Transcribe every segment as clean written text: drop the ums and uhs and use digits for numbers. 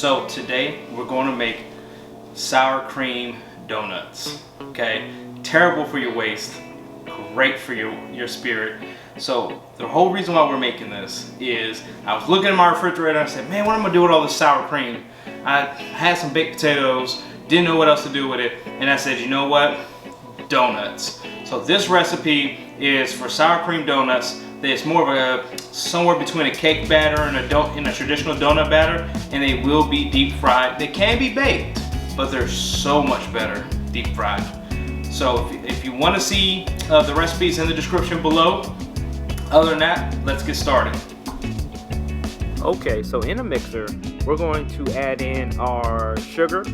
So today we're going to make sour cream donuts. Okay, terrible for your waist, great for your spirit. So the whole reason why we're making this is I was looking at my refrigerator and I said, man, what am I gonna do with all this sour cream? I had some baked potatoes, didn't know what else to do with it, and I said, you know what? Donuts. So this recipe is for sour cream donuts. It's more of a somewhere between a cake batter and a traditional donut batter, and they will be deep fried. They can be baked, but they're so much better deep fried. So if you want to see the recipes in the description below. Other than that, let's get started. Okay, so in a mixer, we're going to add in our sugar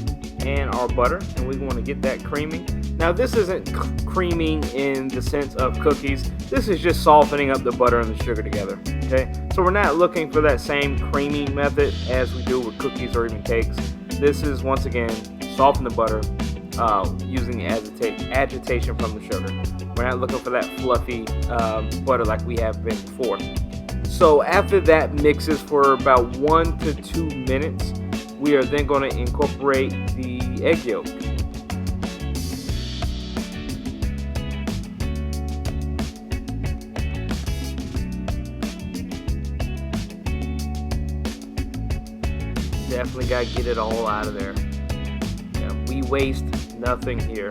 and our butter, and we want to get that creaming. Now this isn't creaming in the sense of cookies. This is just softening up the butter and the sugar together. Okay, so we're not looking for that same creaming method as we do with cookies or even cakes. This is, once again, soften the butter using the agitation from the sugar. We're not looking for that fluffy butter like we have been before. So after that mixes for about 1 to 2 minutes, we are then going to incorporate the egg yolk. Definitely got to get it all out of there. Yeah, we waste nothing here.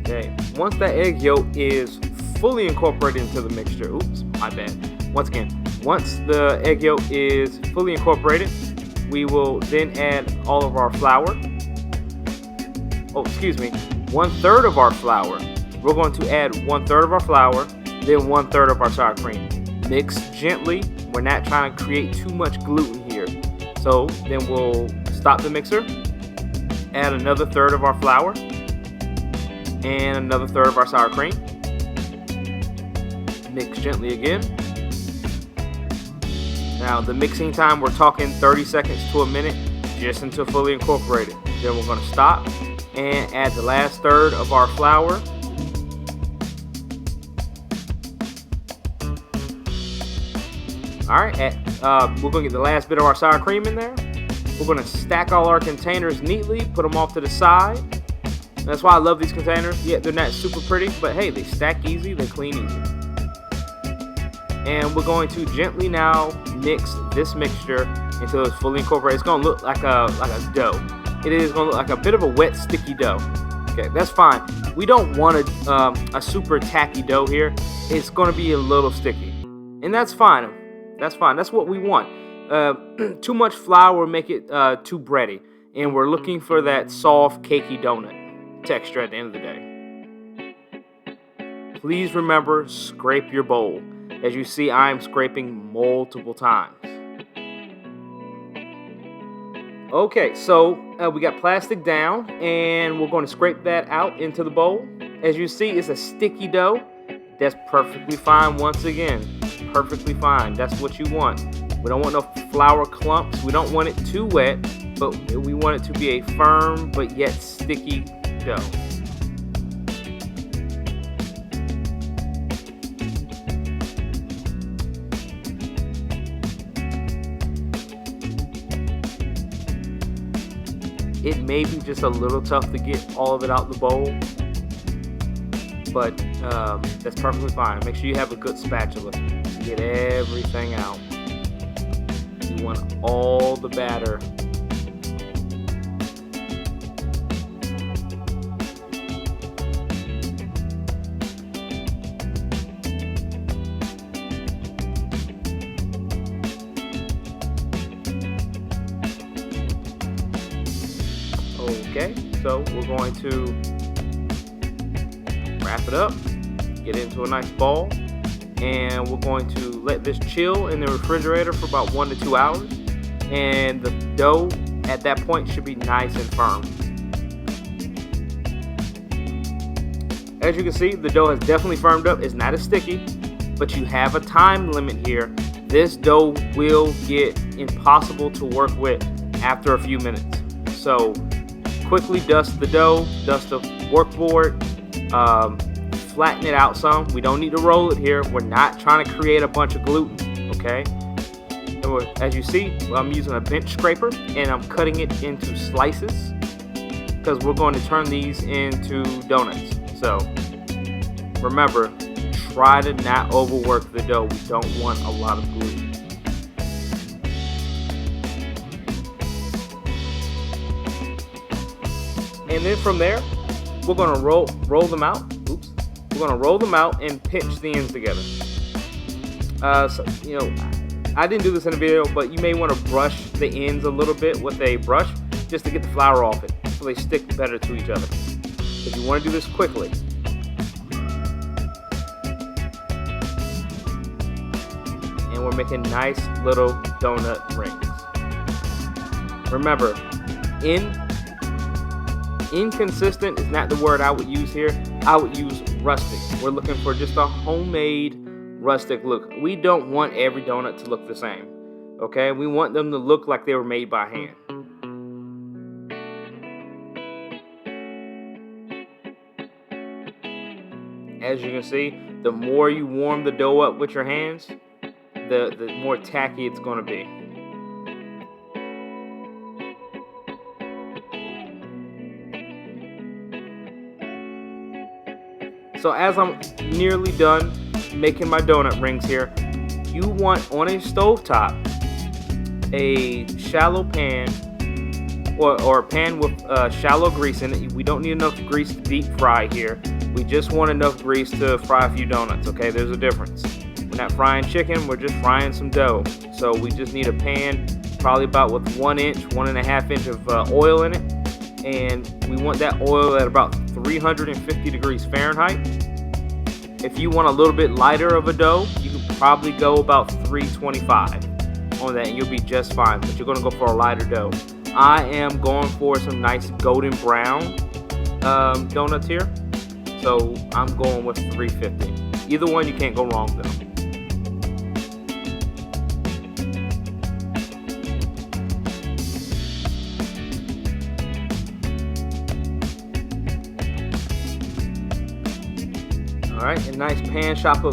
Okay, once that egg yolk is fully incorporated into the mixture, oops, my bad. Once again, once the egg yolk is fully incorporated, we will then add all of our flour. Oh, excuse me, 1/3 of our flour. We're going to add 1/3 of our flour, then 1/3 of our sour cream. Mix gently. We're not trying to create too much gluten here. So then we'll stop the mixer, add another 1/3 of our flour, and another 1/3 of our sour cream. Mix gently again. Now the mixing time, we're talking 30 seconds to a minute, just until fully incorporated. Then we're going to stop and add the last 1/3 of our flour. Alright, we're going to get the last bit of our sour cream in there. We're going to stack all our containers neatly, put them off to the side. That's why I love these containers. Yeah, they're not super pretty, but hey, they stack easy, they clean easy. And we're going to gently now mix this mixture until it's fully incorporated. It's going to look like a dough. It is going to look like a bit of a wet, sticky dough. Okay, that's fine. We don't want a super tacky dough here. It's going to be a little sticky, and that's fine. That's fine. That's what we want. Too much flour will make it too bready, and we're looking for that soft, cakey donut texture at the end of the day. Please remember, scrape your bowl. As you see, I am scraping multiple times. Okay, so we got plastic down, and we're going to scrape that out into the bowl. As you see, it's a sticky dough. That's perfectly fine once again. Perfectly fine. That's what you want. We don't want no flour clumps. We don't want it too wet, but we want it to be a firm but yet sticky dough. It may be just a little tough to get all of it out the bowl, but that's perfectly fine. Make sure you have a good spatula to get everything out. You want all the batter. Okay, so we're going to wrap it up, get it into a nice ball, and we're going to let this chill in the refrigerator for about 1 to 2 hours, and the dough at that point should be nice and firm. As you can see, the dough has definitely firmed up. It's not as sticky, but you have a time limit here. This dough will get impossible to work with after a few minutes. So quickly dust the dough, dust the workboard, flatten it out some. We don't need to roll it here. We're not trying to create a bunch of gluten, okay? And as you see, I'm using a bench scraper and I'm cutting it into slices because we're going to turn these into donuts. So remember, try to not overwork the dough. We don't want a lot of glue. And then from there, we're going to roll them out. Oops. We're going to roll them out and pinch the ends together. So, you know, I didn't do this in the video, but you may want to brush the ends a little bit with a brush just to get the flour off it so they stick better to each other. If you want to do this quickly. And we're making nice little donut rings. Remember, inconsistent is not the word I would use here. I would use rustic. We're looking for just a homemade rustic look. We don't want every donut to look the same. Okay? We want them to look like they were made by hand. As you can see, the more you warm the dough up with your hands, the more tacky it's going to be. So as I'm nearly done making my donut rings here, you want on a stovetop a shallow pan or a pan with shallow grease in it. We don't need enough grease to deep fry here. We just want enough grease to fry a few donuts, okay? There's a difference. We're not frying chicken, we're just frying some dough. So we just need a pan probably about with 1 inch, 1.5 inch of oil in it. And we want that oil at about 350 degrees Fahrenheit. If you want a little bit lighter of a dough, you can probably go about 325 on that and you'll be just fine, but you're going to go for a lighter dough. I am going for some nice golden brown donuts here, so I'm going with 350. Either one, you can't go wrong though. Alright, a nice pan shot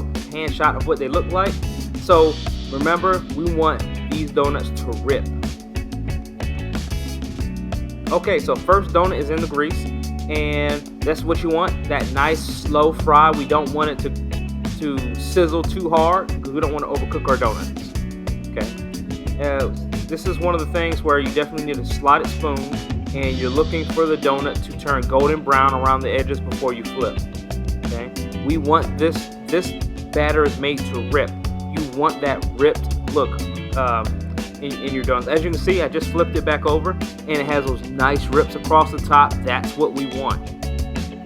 of what they look like. So remember, we want these donuts to rip. Okay, so first donut is in the grease, and that's what you want, that nice slow fry. We don't want it to sizzle too hard because we don't want to overcook our donuts. Okay, this is one of the things where you definitely need a slotted spoon, and you're looking for the donut to turn golden brown around the edges before you flip. Okay, we want this batter is made to rip. You want that ripped look in your donuts. As you can see, I just flipped it back over and it has those nice rips across the top. That's what we want.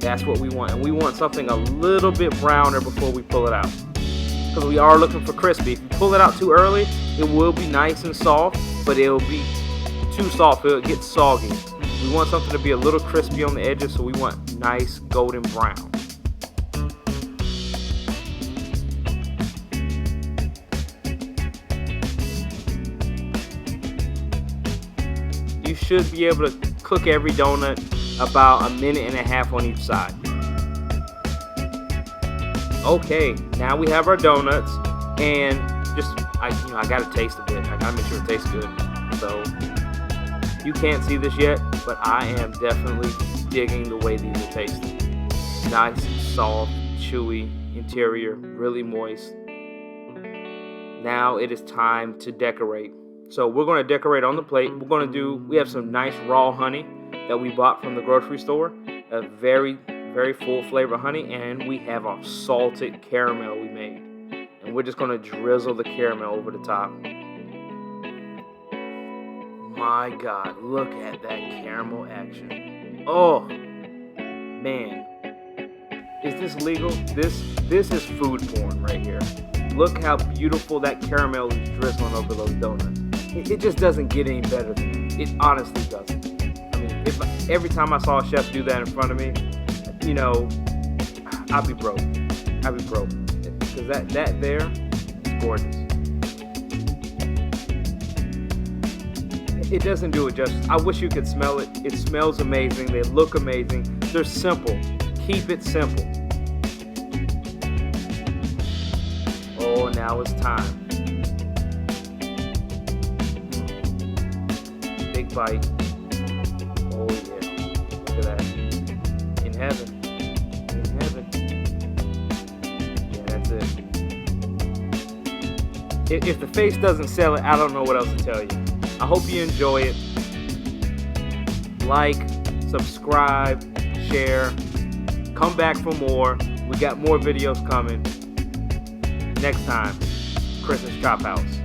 That's what we want. And we want something a little bit browner before we pull it out, because we are looking for crispy. If you pull it out too early, it will be nice and soft, but it'll be too soft, it'll get soggy. We want something to be a little crispy on the edges, so we want nice golden brown. You should be able to cook every donut about 1.5 minutes on each side. Okay, now we have our donuts, and I gotta taste a bit. I gotta make sure it tastes good. So you can't see this yet, but I am definitely digging the way these are tasting. Nice, soft, chewy interior, really moist. Now it is time to decorate. So we're going to decorate on the plate. We have some nice raw honey that we bought from the grocery store. A very, very full flavor honey. And we have our salted caramel we made. And we're just going to drizzle the caramel over the top. My God, look at that caramel action. Oh, man. Is this legal? This is food porn right here. Look how beautiful that caramel is drizzling over those donuts. It just doesn't get any better than that. It honestly doesn't. I mean, every time I saw a chef do that in front of me, you know, I'd be broke. Because that there is gorgeous. It doesn't do it justice. I wish you could smell it. It smells amazing. They look amazing. They're simple. Keep it simple. Oh, now it's time. Big bite. Oh yeah. Look at that. In heaven. In heaven. Yeah, that's it. If the face doesn't sell it, I don't know what else to tell you. I hope you enjoy it. Like, subscribe, share. Come back for more. We got more videos coming. Next time, Chris's Chop House.